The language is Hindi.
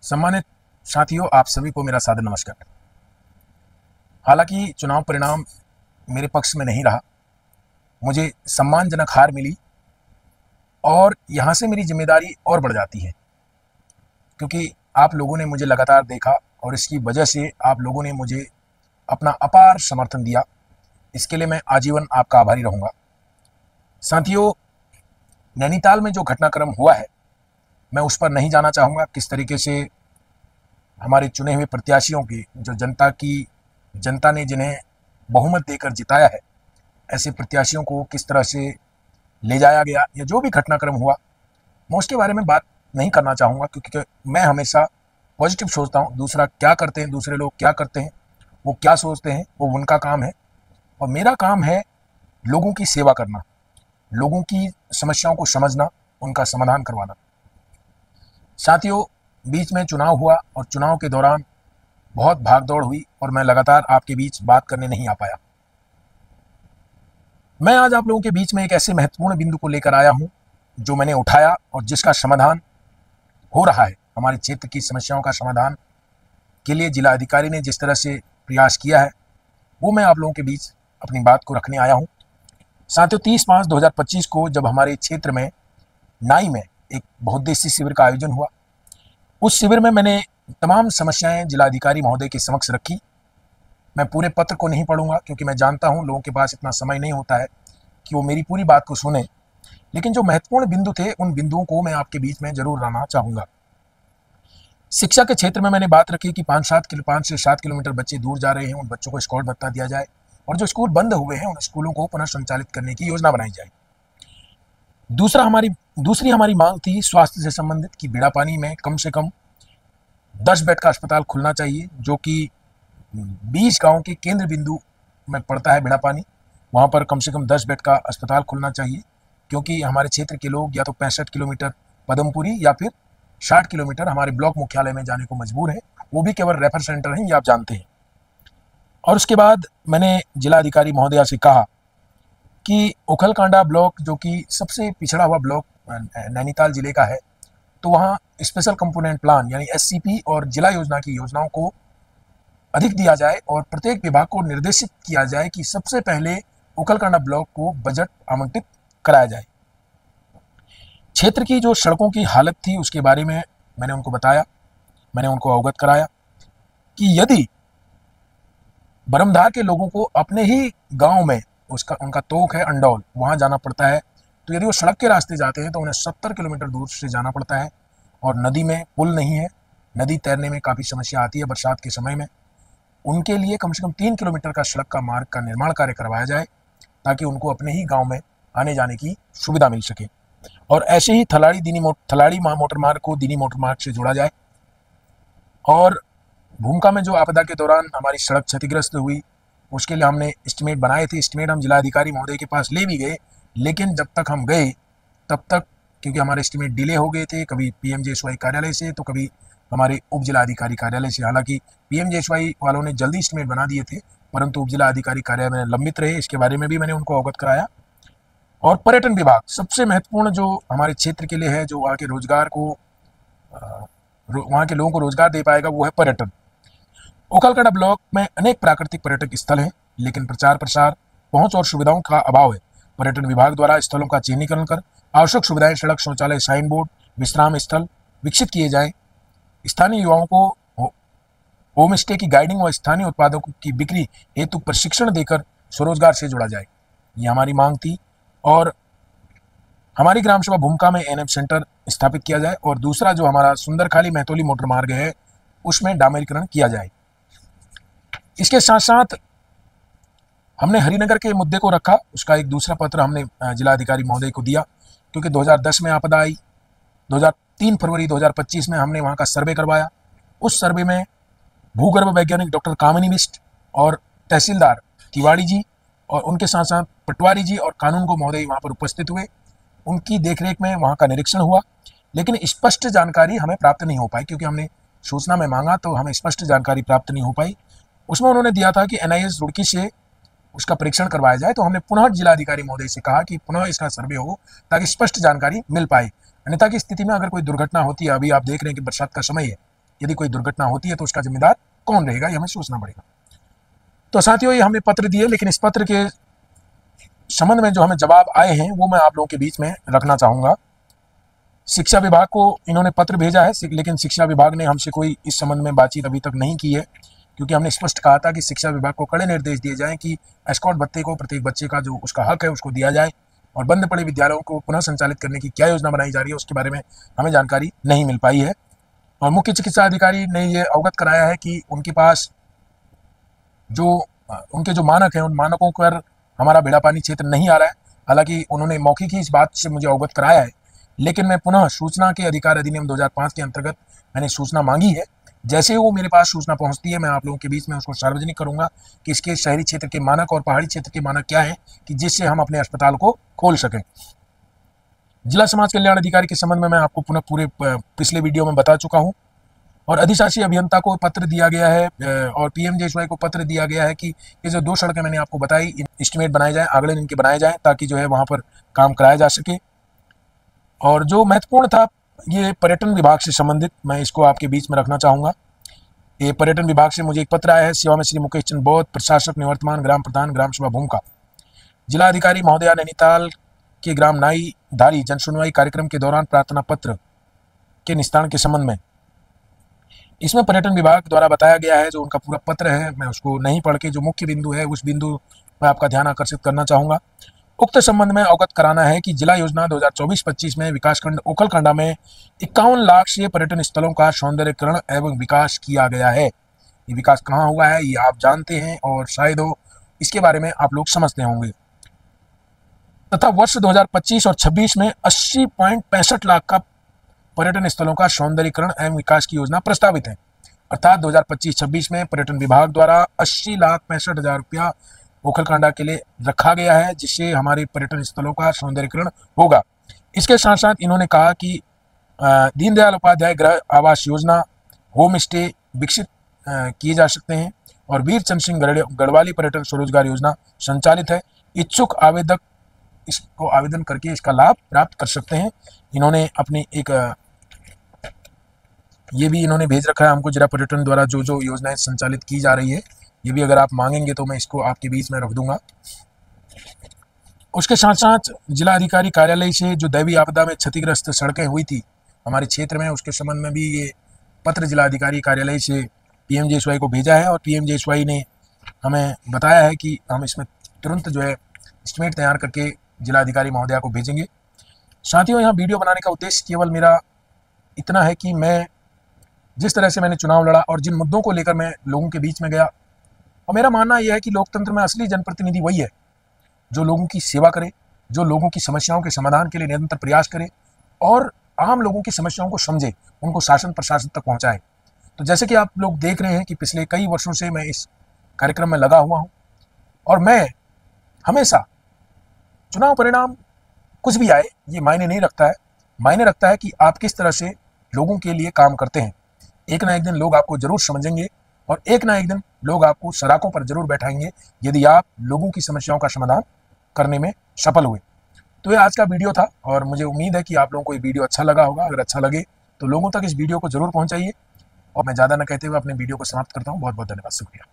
सम्मानित साथियों, आप सभी को मेरा सादर नमस्कार। हालांकि चुनाव परिणाम मेरे पक्ष में नहीं रहा, मुझे सम्मानजनक हार मिली और यहाँ से मेरी जिम्मेदारी और बढ़ जाती है, क्योंकि आप लोगों ने मुझे लगातार देखा और इसकी वजह से आप लोगों ने मुझे अपना अपार समर्थन दिया। इसके लिए मैं आजीवन आपका आभारी रहूँगा। साथियों, नैनीताल में जो घटनाक्रम हुआ है, मैं उस पर नहीं जाना चाहूँगा। किस तरीके से हमारे चुने हुए प्रत्याशियों की जो जनता ने जिन्हें बहुमत देकर जिताया है, ऐसे प्रत्याशियों को किस तरह से ले जाया गया या जो भी घटनाक्रम हुआ, मैं उसके बारे में बात नहीं करना चाहूँगा, क्योंकि मैं हमेशा पॉजिटिव सोचता हूँ। दूसरा क्या करते हैं, दूसरे लोग क्या करते हैं, वो क्या सोचते हैं, वो उनका काम है और मेरा काम है लोगों की सेवा करना, लोगों की समस्याओं को समझना, उनका समाधान करवाना। साथियों, बीच में चुनाव हुआ और चुनाव के दौरान बहुत भागदौड़ हुई और मैं लगातार आपके बीच बात करने नहीं आ पाया। मैं आज आप लोगों के बीच में एक ऐसे महत्वपूर्ण बिंदु को लेकर आया हूं जो मैंने उठाया और जिसका समाधान हो रहा है। हमारे क्षेत्र की समस्याओं का समाधान के लिए जिला अधिकारी ने जिस तरह से प्रयास किया है, वो मैं आप लोगों के बीच अपनी बात को रखने आया हूं। साथियों, 30/5/2025 को जब हमारे क्षेत्र में नाई में एक बहुउद्देशीय शिविर का आयोजन हुआ, उस शिविर में मैंने तमाम समस्याएं जिलाधिकारी महोदय के समक्ष रखी। मैं पूरे पत्र को नहीं पढ़ूंगा, क्योंकि मैं जानता हूं लोगों के पास इतना समय नहीं होता है कि वो मेरी पूरी बात को सुने, लेकिन जो महत्वपूर्ण बिंदु थे उन बिंदुओं को मैं आपके बीच में जरूर लाना चाहूंगा। शिक्षा के क्षेत्र में मैंने बात रखी कि 5 से 7 किलोमीटर बच्चे दूर जा रहे हैं, उन बच्चों को स्कॉलर भत्ता दिया जाए और जो स्कूल बंद हुए हैं उन स्कूलों को पुनः संचालित करने की योजना बनाई जाए। दूसरी हमारी मांग थी स्वास्थ्य से संबंधित कि बीड़ापानी में कम से कम 10 बेड का अस्पताल खुलना चाहिए, जो कि 20 गांव के केंद्र बिंदु में पड़ता है बीड़ापानी। वहां पर कम से कम 10 बेड का अस्पताल खुलना चाहिए, क्योंकि हमारे क्षेत्र के लोग या तो 65 किलोमीटर पदमपुरी या फिर 60 किलोमीटर हमारे ब्लॉक मुख्यालय में जाने को मजबूर है, वो भी केवल रेफर सेंटर हैं, ये आप जानते हैं। और उसके बाद मैंने जिला अधिकारी महोदया से कहा कि उखलकांडा ब्लॉक, जो कि सबसे पिछड़ा हुआ ब्लॉक नैनीताल जिले का है, तो वहाँ स्पेशल कंपोनेंट प्लान यानी SCP और जिला योजना की योजनाओं को अधिक दिया जाए और प्रत्येक विभाग को निर्देशित किया जाए कि सबसे पहले उखलकांडा ब्लॉक को बजट आवंटित कराया जाए। क्षेत्र की जो सड़कों की हालत थी उसके बारे में मैंने उनको बताया, मैंने उनको अवगत कराया कि यदि बरमधार के लोगों को अपने ही गांव में उनका तोक है अंडौल, वहां जाना पड़ता है, तो यदि वो सड़क के रास्ते जाते हैं तो उन्हें 70 किलोमीटर दूर से जाना पड़ता है और नदी में पुल नहीं है, नदी तैरने में काफ़ी समस्या आती है बरसात के समय में। उनके लिए कम से कम 3 किलोमीटर का सड़क का मार्ग का निर्माण कार्य करवाया जाए, ताकि उनको अपने ही गांव में आने जाने की सुविधा मिल सके। और ऐसे ही थलाड़ी मोटर मार्ग को दीनी मोटर मार्ग से जोड़ा जाए। और भूमिका में जो आपदा के दौरान हमारी सड़क क्षतिग्रस्त हुई, उसके लिए हमने एस्टिमेट बनाए थे। एस्टिमेट हम जिलाधिकारी महोदय के पास ले भी गए, लेकिन जब तक हम गए तब तक, क्योंकि हमारे एस्टिमेट डिले हो गए थे, कभी PMJSY कार्यालय से तो कभी हमारे उप जिला अधिकारी कार्यालय से। हालांकि PMJSY वालों ने जल्दी एस्टिमेट बना दिए थे, परंतु उप जिला अधिकारी कार्यालय में लंबित रहे। इसके बारे में भी मैंने उनको अवगत कराया। और पर्यटन विभाग सबसे महत्वपूर्ण जो हमारे क्षेत्र के लिए है, जो वहाँ के वहाँ के लोगों को रोजगार दे पाएगा, वो है पर्यटन। उखलकांडा ब्लॉक में अनेक प्राकृतिक पर्यटक स्थल हैं, लेकिन प्रचार प्रसार, पहुंच और सुविधाओं का अभाव है। पर्यटन विभाग द्वारा स्थलों का चिन्हीकरण कर आवश्यक सुविधाएं, सड़क, शौचालय, साइन बोर्ड, विश्राम स्थल विकसित किए जाएं। स्थानीय युवाओं को होम स्टे की गाइडिंग और स्थानीय उत्पादों की बिक्री हेतु प्रशिक्षण देकर स्वरोजगार से जोड़ा जाए, ये हमारी मांग थी। और हमारी ग्राम सभा भूमिका में NM सेंटर स्थापित किया जाए और दूसरा जो हमारा सुंदरखाली महतौली मोटर मार्ग है, उसमें डामरीकरण किया जाए। इसके साथ साथ हमने हरिनगर के मुद्दे को रखा। उसका एक दूसरा पत्र हमने जिलाधिकारी महोदय को दिया, क्योंकि 2010 में आपदा आई। 3 फरवरी 2025 में हमने वहाँ का सर्वे करवाया। उस सर्वे में भूगर्भ वैज्ञानिक डॉक्टर कामिनी बिष्ट और तहसीलदार तिवाड़ी जी और उनके साथ साथ पटवारी जी और कानून को महोदय वहाँ पर उपस्थित हुए। उनकी देखरेख में वहाँ का निरीक्षण हुआ, लेकिन स्पष्ट जानकारी हमें प्राप्त नहीं हो पाई, क्योंकि हमने सूचना में मांगा तो हमें स्पष्ट जानकारी प्राप्त नहीं हो पाई। उसमें उन्होंने दिया था कि NIS रुड़की से उसका परीक्षण करवाया जाए, तो हमने पुनः जिलाधिकारी महोदय से कहा कि पुनः इसका सर्वे हो, ताकि स्पष्ट जानकारी मिल पाए। अन्यथा की स्थिति में अगर कोई दुर्घटना होती है, अभी आप देख रहे हैं कि बरसात का समय है, यदि कोई दुर्घटना होती है तो उसका जिम्मेदार कौन रहेगा, ये हमें सोचना पड़ेगा। तो साथियों, ये हमें पत्र दिए, लेकिन इस पत्र के संबंध में जो हमें जवाब आए हैं वो मैं आप लोगों के बीच में रखना चाहूँगा। शिक्षा विभाग को इन्होंने पत्र भेजा है, लेकिन शिक्षा विभाग ने हमसे कोई इस संबंध में बातचीत अभी तक नहीं की है, क्योंकि हमने स्पष्ट कहा था कि शिक्षा विभाग को कड़े निर्देश दिए जाएं कि एस्कॉर्ट भत्ते को प्रत्येक बच्चे का जो उसका हक है उसको दिया जाए, और बंद पड़े विद्यालयों को पुनः संचालित करने की क्या योजना बनाई जा रही है उसके बारे में हमें जानकारी नहीं मिल पाई है। और मुख्य चिकित्सा अधिकारी ने ये अवगत कराया है कि उनके पास जो उनके जो मानक हैं उन मानकों पर हमारा बेड़ापानी क्षेत्र नहीं आ रहा है। हालांकि उन्होंने मौखिक ही इस बात से मुझे अवगत कराया है, लेकिन मैं पुनः सूचना के अधिकार अधिनियम 2005 के अंतर्गत मैंने सूचना मांगी है। जैसे ही वो मेरे पास सूचना पहुंचती है मैं आप लोगों के बीच में उसको सार्वजनिक करूंगा कि इसके शहरी क्षेत्र के मानक और पहाड़ी क्षेत्र के मानक क्या हैं, कि जिससे हम अपने अस्पताल को खोल सकें। जिला समाज कल्याण अधिकारी के संबंध में मैं आपको पुनः पूरे पिछले वीडियो में बता चुका हूं, और अधिशासी अभियंता को पत्र दिया गया है और पीएमजेएसवाई को पत्र दिया गया है कि ये जो 2 सड़कें मैंने आपको बताई, एस्टिमेट बनाए जाए, आंकड़े इनके बनाए जाएं, ताकि जो है वहाँ पर काम कराया जा सके। और जो महत्वपूर्ण था ये पर्यटन विभाग से संबंधित, मैं इसको आपके बीच में रखना चाहूँगा। ये पर्यटन विभाग से मुझे एक पत्र आया है, सेवा में श्री मुकेश चंद्र बौद्ध, प्रशासक निवर्तमान ग्राम प्रधान ग्राम सभा भूमिका। जिला अधिकारी महोदया नैनीताल के ग्राम नाई धारी जन सुनवाई कार्यक्रम के दौरान प्रार्थना पत्र के निस्तारण के संबंध में इसमें पर्यटन विभाग द्वारा बताया गया है, जो उनका पूरा पत्र है मैं उसको नहीं पढ़ के जो मुख्य बिंदु है उस बिंदु में आपका ध्यान आकर्षित करना चाहूँगा। उक्त संबंध में अवगत कराना है कि जिला योजना 2024-25 में विकासखंड ओखलकांडा में 51 लाख से पर्यटन स्थलों का सौंदर्यीकरण एवं विकास किया गया है। ये विकास कहाँ हुआ है ये आप जानते हैं और शायद हो इसके बारे में आप लोग समझते होंगे। तथा वर्ष 2025 और 26 में 80.65 लाख का पर्यटन स्थलों का सौंदर्यीकरण एवं विकास की योजना प्रस्तावित है। अर्थात 2025-26 में पर्यटन विभाग द्वारा 80,65,000 रुपया ओखलकांडा के लिए रखा गया है, जिससे हमारे पर्यटन स्थलों का सौंदर्यीकरण होगा। इसके साथ साथ इन्होंने कहा कि दीनदयाल उपाध्याय गृह आवास योजना, होम स्टे विकसित किए जा सकते हैं, और वीर चंद्र सिंह गढ़वाली पर्यटन स्वरोजगार योजना संचालित है। इच्छुक आवेदक इसको आवेदन करके इसका लाभ प्राप्त कर सकते हैं। इन्होंने अपनी एक ये भी इन्होंने भेज रखा है हमको, जिला पर्यटन द्वारा जो जो योजनाएं संचालित की जा रही है, ये भी अगर आप मांगेंगे तो मैं इसको आपके बीच में रख दूंगा। उसके साथ साथ जिला अधिकारी कार्यालय से जो दैवीय आपदा में क्षतिग्रस्त सड़कें हुई थी हमारे क्षेत्र में, उसके संबंध में भी ये पत्र जिला अधिकारी कार्यालय से पीएमजेएसवाई को भेजा है, और पीएमजेएसवाई ने हमें बताया है कि हम इसमें तुरंत जो है एस्टिमेट तैयार करके जिला अधिकारी महोदया को भेजेंगे। साथियों, यहाँ वीडियो बनाने का उद्देश्य केवल मेरा इतना है कि मैं जिस तरह से मैंने चुनाव लड़ा और जिन मुद्दों को लेकर मैं लोगों के बीच में गया, और मेरा मानना यह है कि लोकतंत्र में असली जनप्रतिनिधि वही है जो लोगों की सेवा करे, जो लोगों की समस्याओं के समाधान के लिए निरंतर प्रयास करे और आम लोगों की समस्याओं को समझे, उनको शासन प्रशासन तक पहुंचाए। तो जैसे कि आप लोग देख रहे हैं कि पिछले कई वर्षों से मैं इस कार्यक्रम में लगा हुआ हूं, और मैं हमेशा चुनाव परिणाम कुछ भी आए ये मायने नहीं रखता है। मायने रखता है कि आप किस तरह से लोगों के लिए काम करते हैं। एक ना एक दिन लोग आपको जरूर समझेंगे, और एक ना एक दिन लोग आपको सड़कों पर जरूर बैठाएंगे यदि आप लोगों की समस्याओं का समाधान करने में सफल हुए। तो ये आज का वीडियो था, और मुझे उम्मीद है कि आप लोगों को ये वीडियो अच्छा लगा होगा। अगर अच्छा लगे तो लोगों तक इस वीडियो को जरूर पहुंचाइए, और मैं ज़्यादा न कहते हुए अपने वीडियो को समाप्त करता हूँ। बहुत बहुत धन्यवाद, शुक्रिया।